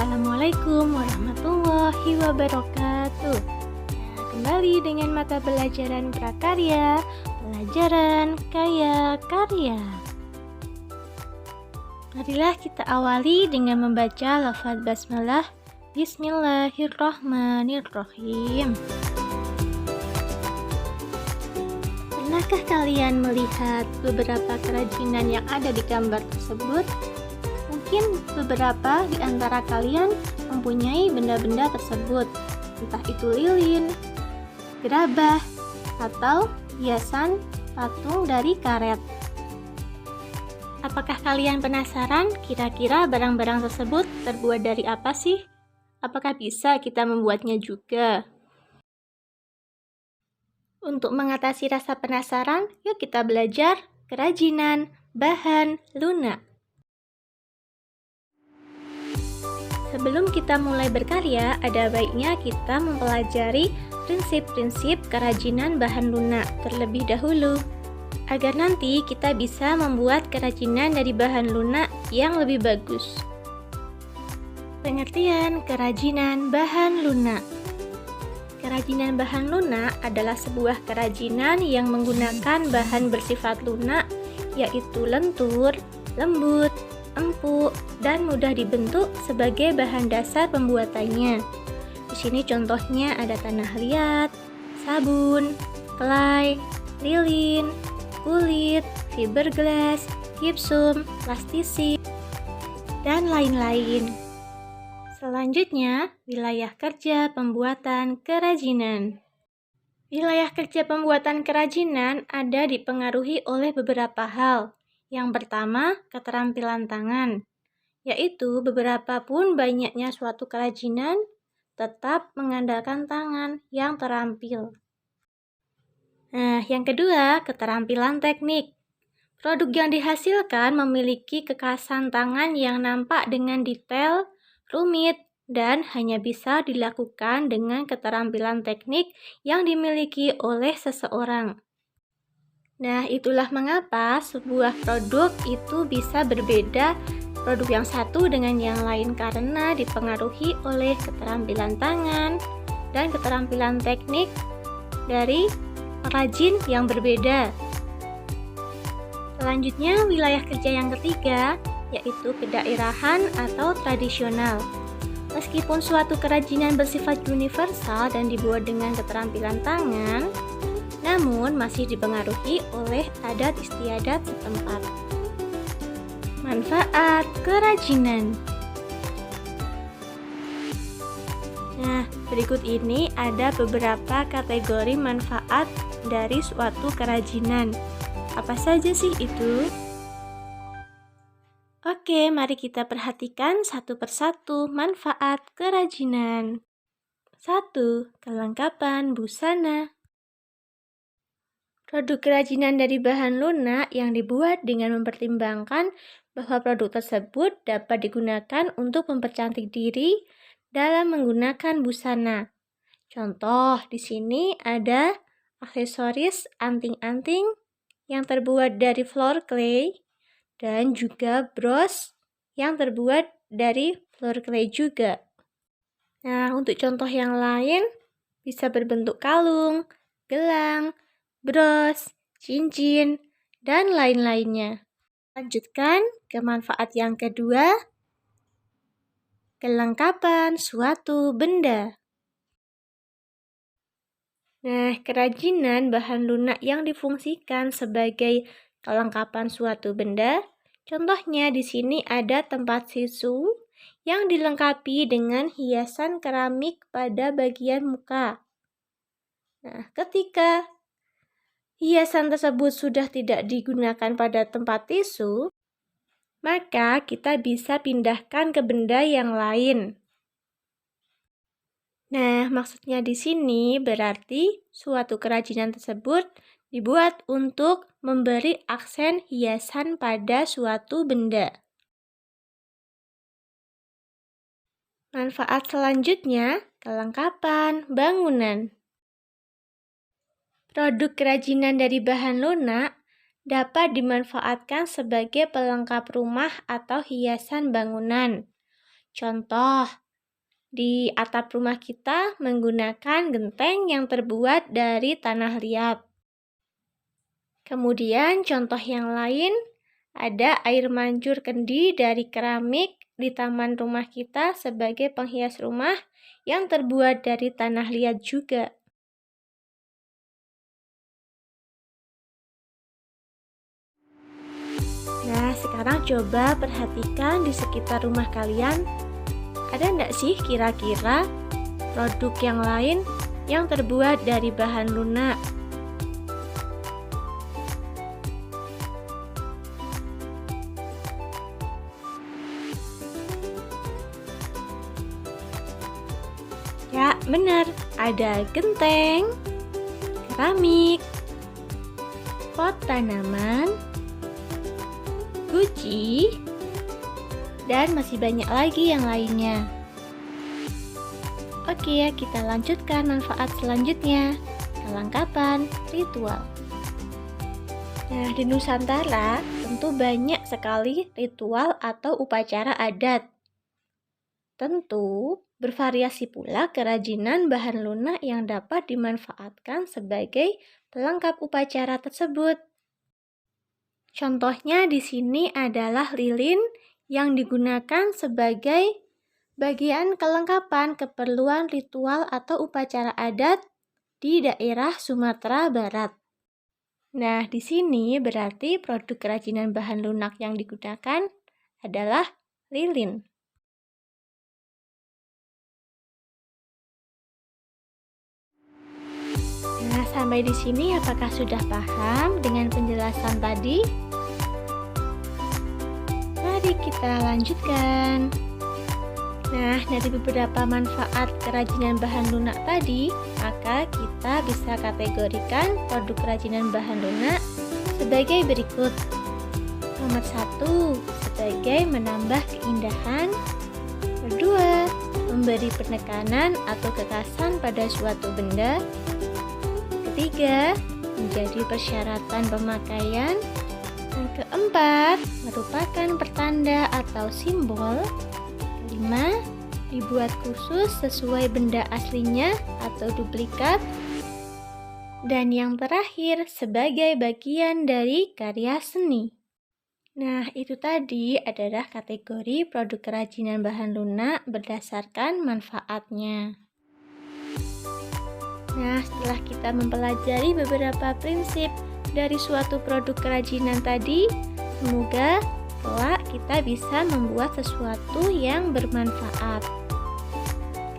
Assalamualaikum warahmatullahi wabarakatuh. Kembali dengan mata pelajaran prakarya, pelajaran kaya karya. Marilah kita awali dengan membaca lafaz basmalah. Bismillahirrahmanirrahim. Pernahkah kalian melihat beberapa kerajinan yang ada di gambar tersebut? Mungkin beberapa di antara kalian mempunyai benda-benda tersebut, entah itu lilin, gerabah, atau hiasan patung dari karet. Apakah kalian penasaran kira-kira barang-barang tersebut terbuat dari apa sih? Apakah bisa kita membuatnya juga? Untuk mengatasi rasa penasaran, yuk kita belajar kerajinan bahan lunak. Sebelum kita mulai berkarya, ada baiknya kita mempelajari prinsip-prinsip kerajinan bahan lunak terlebih dahulu, agar nanti kita bisa membuat kerajinan dari bahan lunak yang lebih bagus. Pengertian kerajinan bahan lunak. Kerajinan bahan lunak adalah sebuah kerajinan yang menggunakan bahan bersifat lunak, yaitu lentur, lembut, empuk, dan mudah dibentuk sebagai bahan dasar pembuatannya. Di sini contohnya ada tanah liat, sabun, kelai, lilin, kulit, fiberglass, gipsum, plastisi, dan lain-lain. Selanjutnya, wilayah kerja pembuatan kerajinan. Wilayah kerja pembuatan kerajinan ada dipengaruhi oleh beberapa hal. Yang pertama, keterampilan tangan, yaitu beberapa pun banyaknya suatu kerajinan tetap mengandalkan tangan yang terampil. Nah, yang kedua, keterampilan teknik. Produk yang dihasilkan memiliki kekhasan tangan yang nampak dengan detail, rumit, dan hanya bisa dilakukan dengan keterampilan teknik yang dimiliki oleh seseorang. Nah, itulah mengapa sebuah produk itu bisa berbeda produk yang satu dengan yang lain karena dipengaruhi oleh keterampilan tangan dan keterampilan teknik dari perajin yang berbeda. Selanjutnya, wilayah kerja yang ketiga yaitu kedaerahan atau tradisional. Meskipun suatu kerajinan bersifat universal dan dibuat dengan keterampilan tangan, namun masih dipengaruhi oleh adat istiadat setempat. Manfaat kerajinan. Nah, berikut ini ada beberapa kategori manfaat dari suatu kerajinan. Apa saja sih itu? Oke, mari kita perhatikan satu persatu manfaat kerajinan. 1. Kelengkapan busana. Produk kerajinan dari bahan lunak yang dibuat dengan mempertimbangkan bahwa produk tersebut dapat digunakan untuk mempercantik diri dalam menggunakan busana. Contoh di sini ada aksesoris anting-anting yang terbuat dari floor clay dan juga bros yang terbuat dari floor clay juga. Nah, untuk contoh yang lain bisa berbentuk kalung, gelang, bros, cincin, dan lain-lainnya. Lanjutkan ke manfaat yang kedua, kelengkapan suatu benda. Nah, kerajinan bahan lunak yang difungsikan sebagai kelengkapan suatu benda, contohnya di sini ada tempat tisu yang dilengkapi dengan hiasan keramik pada bagian muka. Nah, ketika hiasan tersebut sudah tidak digunakan pada tempat tisu, maka kita bisa pindahkan ke benda yang lain. Nah, maksudnya di sini berarti suatu kerajinan tersebut dibuat untuk memberi aksen hiasan pada suatu benda. Manfaat selanjutnya, kelengkapan bangunan. Produk kerajinan dari bahan lunak dapat dimanfaatkan sebagai pelengkap rumah atau hiasan bangunan. Contoh, di atap rumah kita menggunakan genteng yang terbuat dari tanah liat. Kemudian contoh yang lain, ada air mancur kendi dari keramik di taman rumah kita sebagai penghias rumah yang terbuat dari tanah liat juga. Nah, sekarang coba perhatikan di sekitar rumah kalian, ada nggak sih kira-kira produk yang lain yang terbuat dari bahan lunak? Ya, benar. Ada genteng, keramik, pot tanaman, guci, dan masih banyak lagi yang lainnya. Oke, kita lanjutkan manfaat selanjutnya, kelengkapan ritual. Nah, di Nusantara tentu banyak sekali ritual atau upacara adat. Tentu, bervariasi pula kerajinan bahan lunak yang dapat dimanfaatkan sebagai pelengkap upacara tersebut. Contohnya di sini adalah lilin yang digunakan sebagai bagian kelengkapan keperluan ritual atau upacara adat di daerah Sumatera Barat. Nah, di sini berarti produk kerajinan bahan lunak yang digunakan adalah lilin. Nah, sampai di sini apakah sudah paham dengan penjelasan tadi? Mari kita lanjutkan. Nah, dari beberapa manfaat kerajinan bahan lunak tadi, maka kita bisa kategorikan produk kerajinan bahan lunak sebagai berikut. Nomor 1, sebagai menambah keindahan. Kedua, memberi penekanan atau kekasan pada suatu benda. Ketiga, menjadi persyaratan pemakaian. Dan keempat, merupakan pertanda atau simbol. 5. Dibuat khusus sesuai benda aslinya atau duplikat. Dan yang terakhir, sebagai bagian dari karya seni. Nah, itu tadi adalah kategori produk kerajinan bahan lunak berdasarkan manfaatnya. Nah, setelah kita mempelajari beberapa prinsip dari suatu produk kerajinan tadi, semoga kelak kita bisa membuat sesuatu yang bermanfaat.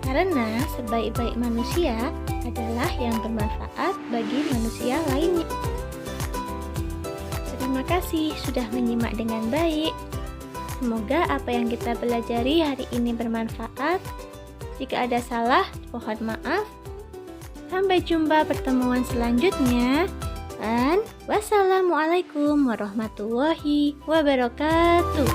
Karena sebaik-baik manusia adalah yang bermanfaat bagi manusia lainnya. Terima kasih sudah menyimak dengan baik. Semoga apa yang kita pelajari hari ini bermanfaat. Jika ada salah, mohon maaf. Sampai jumpa pertemuan selanjutnya. Dan wassalamualaikum warahmatullahi wabarakatuh.